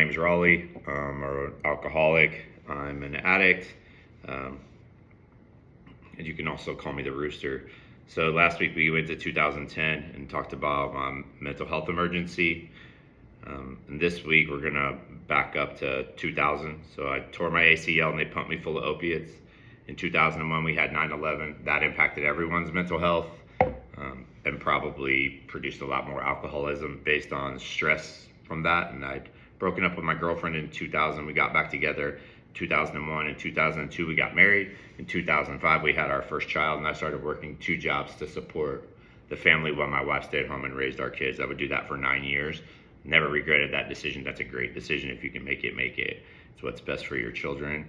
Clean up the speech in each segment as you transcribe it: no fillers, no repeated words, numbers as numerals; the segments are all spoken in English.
name's Raleigh. I'm an alcoholic. I'm an addict. Um, and you can also call me the Rooster. So last week we went to 2010 and talked about my mental health emergency. And this week we're gonna back up to 2000. So I tore my ACL and they pumped me full of opiates. In 2001 we had 9/11. That impacted everyone's mental health, and probably produced a lot more alcoholism based on stress from that. And I'd broken up with my girlfriend in 2000. We got back together 2001. In 2002 we got married. In 2005 we had our first child, and I started working 2 jobs to support the family while my wife stayed home and raised our kids. I would do that for 9 years. Never regretted that decision. That's a great decision. If you can make it, make it. It's what's best for your children.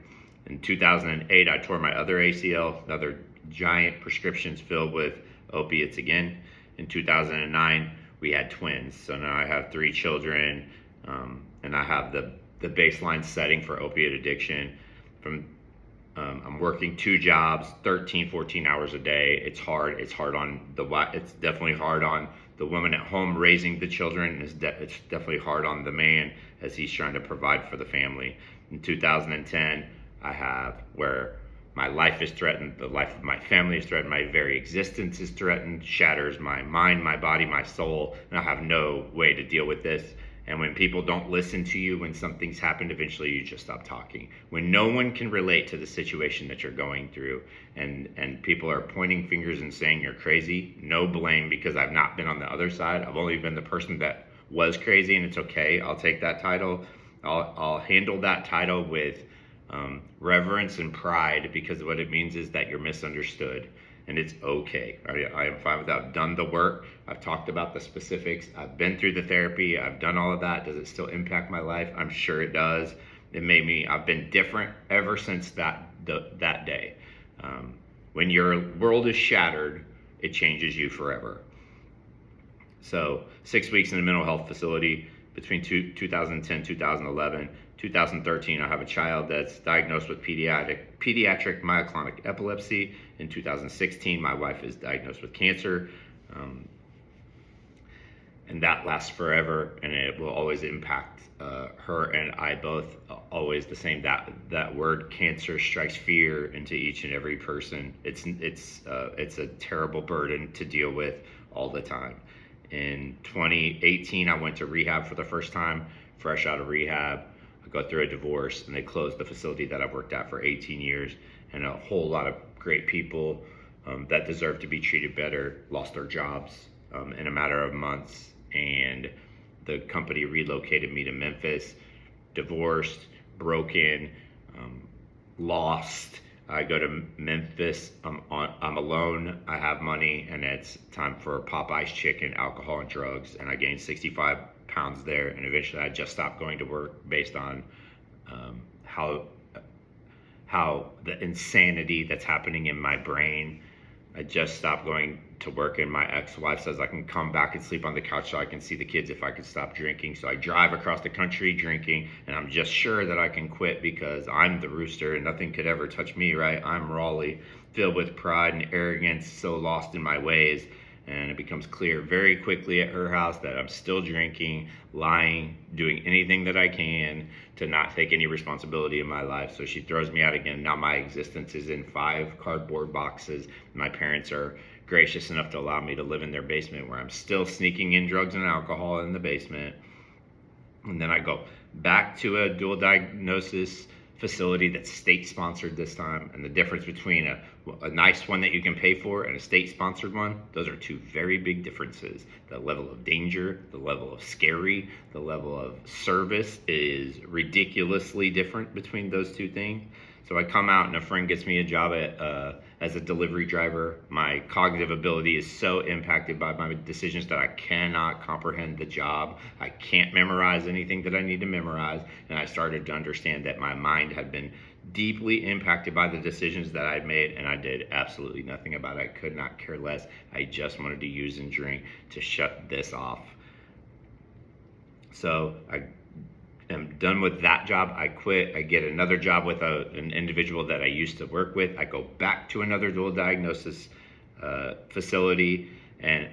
In 2008 I tore my other ACL, another giant prescriptions filled with opiates again. In 2009 we had twins, so now I have 3 children, and I have the baseline setting for opiate addiction. I'm working 2 jobs, 13, 14 hours a day. It's hard. It's definitely hard on the woman at home raising the children. It's definitely hard on the man as he's trying to provide for the family. In 2010, I have where my life is threatened, the life of my family is threatened, my very existence is threatened, shatters my mind, my body, my soul, and I have no way to deal with this. And when people don't listen to you, when something's happened, eventually you just stop talking. When no one can relate to the situation that you're going through, and people are pointing fingers and saying you're crazy, no blame, because I've not been on the other side. I've only been the person that was crazy, and it's okay. I'll take that title. I'll handle that title with reverence and pride, because what it means is that you're misunderstood, and it's okay. I am fine with that. I've done the work. I've talked about the specifics. I've been through the therapy. I've done all of that. Does it still impact my life? I'm sure it does. I've been different ever since that day. When your world is shattered, it changes you forever. So 6 weeks in a mental health facility between 2010, 2011, 2013, I have a child that's diagnosed with pediatric myoclonic epilepsy. In 2016, my wife is diagnosed with cancer. And that lasts forever, and it will always impact her and I both. Always the same. That word cancer strikes fear into each and every person. It's a terrible burden to deal with all the time. In 2018, I went to rehab for the first time, fresh out of rehab. I got through a divorce, and they closed the facility that I've worked at for 18 years, and a whole lot of great people that deserve to be treated better lost their jobs in a matter of months. And the company relocated me to Memphis, divorced, broken, lost. I go to Memphis, I'm alone, I have money, and it's time for Popeye's chicken, alcohol, and drugs. And I gained 65 pounds there, and eventually I just stopped going to work based on how the insanity that's happening in my brain. I just stopped going to work, and my ex-wife says I can come back and sleep on the couch so I can see the kids if I could stop drinking. So I drive across the country drinking, and I'm just sure that I can quit because I'm the Rooster and nothing could ever touch me, right? I'm Raleigh, filled with pride and arrogance, so lost in my ways. And it becomes clear very quickly at her house that I'm still drinking, lying, doing anything that I can to not take any responsibility in my life. So she throws me out again. Now my existence is in 5 cardboard boxes. My parents are gracious enough to allow me to live in their basement, where I'm still sneaking in drugs and alcohol in the basement. And then I go back to a dual diagnosis facility that's state sponsored this time. And the difference between a nice one that you can pay for and a state sponsored one, those are 2 very big differences. The level of danger, the level of scary, the level of service is ridiculously different between those 2 things. So I come out and a friend gets me a job as a delivery driver. My cognitive ability is so impacted by my decisions that I cannot comprehend the job. I can't memorize anything that I need to memorize. And I started to understand that my mind had been deeply impacted by the decisions that I'd made, and I did absolutely nothing about it. I could not care less. I just wanted to use and drink to shut this off. So I am done with that job. I quit. I get another job with an individual that I used to work with. I go back to another dual diagnosis facility, And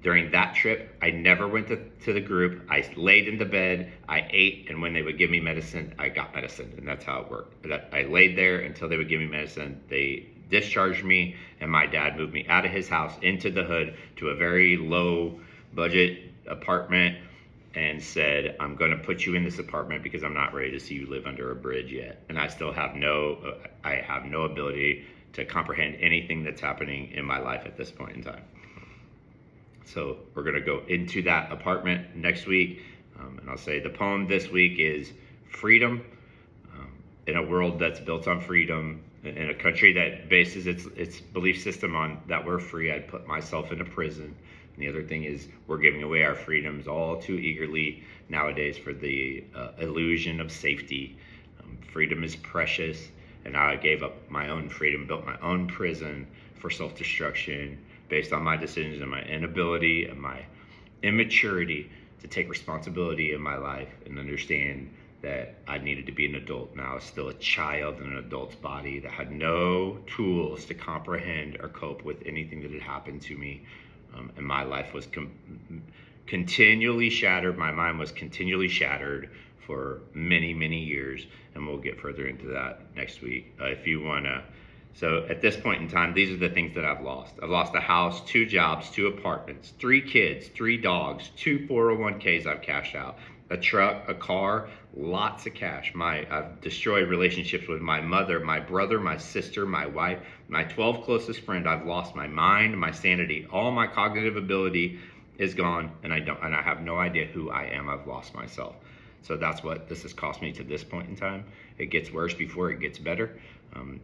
during that trip, I never went to the group. I laid in the bed, I ate, and when they would give me medicine, I got medicine, and that's how it worked. I laid there until they would give me medicine. They discharged me, and my dad moved me out of his house into the hood to a very low budget apartment and said, I'm going to put you in this apartment because I'm not ready to see you live under a bridge yet. And I still have I have no ability to comprehend anything that's happening in my life at this point in time. So we're going to go into that apartment next week. And I'll say the poem this week is Freedom. In a world that's built on freedom, in a country that bases its belief system on that we're free, I'd put myself in a prison. And the other thing is we're giving away our freedoms all too eagerly nowadays for the illusion of safety. Freedom is precious, and I gave up my own freedom, built my own prison for self-destruction based on my decisions and my inability and my immaturity to take responsibility in my life and understand that I needed to be an adult. Now I was still a child in an adult's body that had no tools to comprehend or cope with anything that had happened to me. And my life was continually shattered. My mind was continually shattered for many, many years. And we'll get further into that next week. If you want to. So at this point in time, these are the things that I've lost. I've lost a house, 2 jobs, 2 apartments, 3 kids, 3 dogs, 2 401ks I've cashed out, a truck, a car, lots of cash. I've destroyed relationships with my mother, my brother, my sister, my wife, my 12 closest friends. I've lost my mind, my sanity, all my cognitive ability is gone, and I have no idea who I am. I've lost myself. So that's what this has cost me to this point in time. It gets worse before it gets better.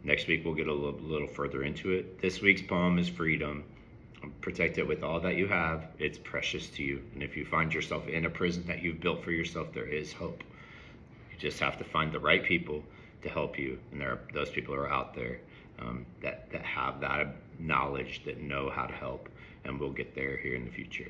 Next week we'll get a little further into it. This week's poem is Freedom. Protect it with all that you have. It's precious to you. And if you find yourself in a prison that you've built for yourself, there is hope. You just have to find the right people to help you. And those people are out there that have that knowledge, that know how to help. And we'll get there here in the future.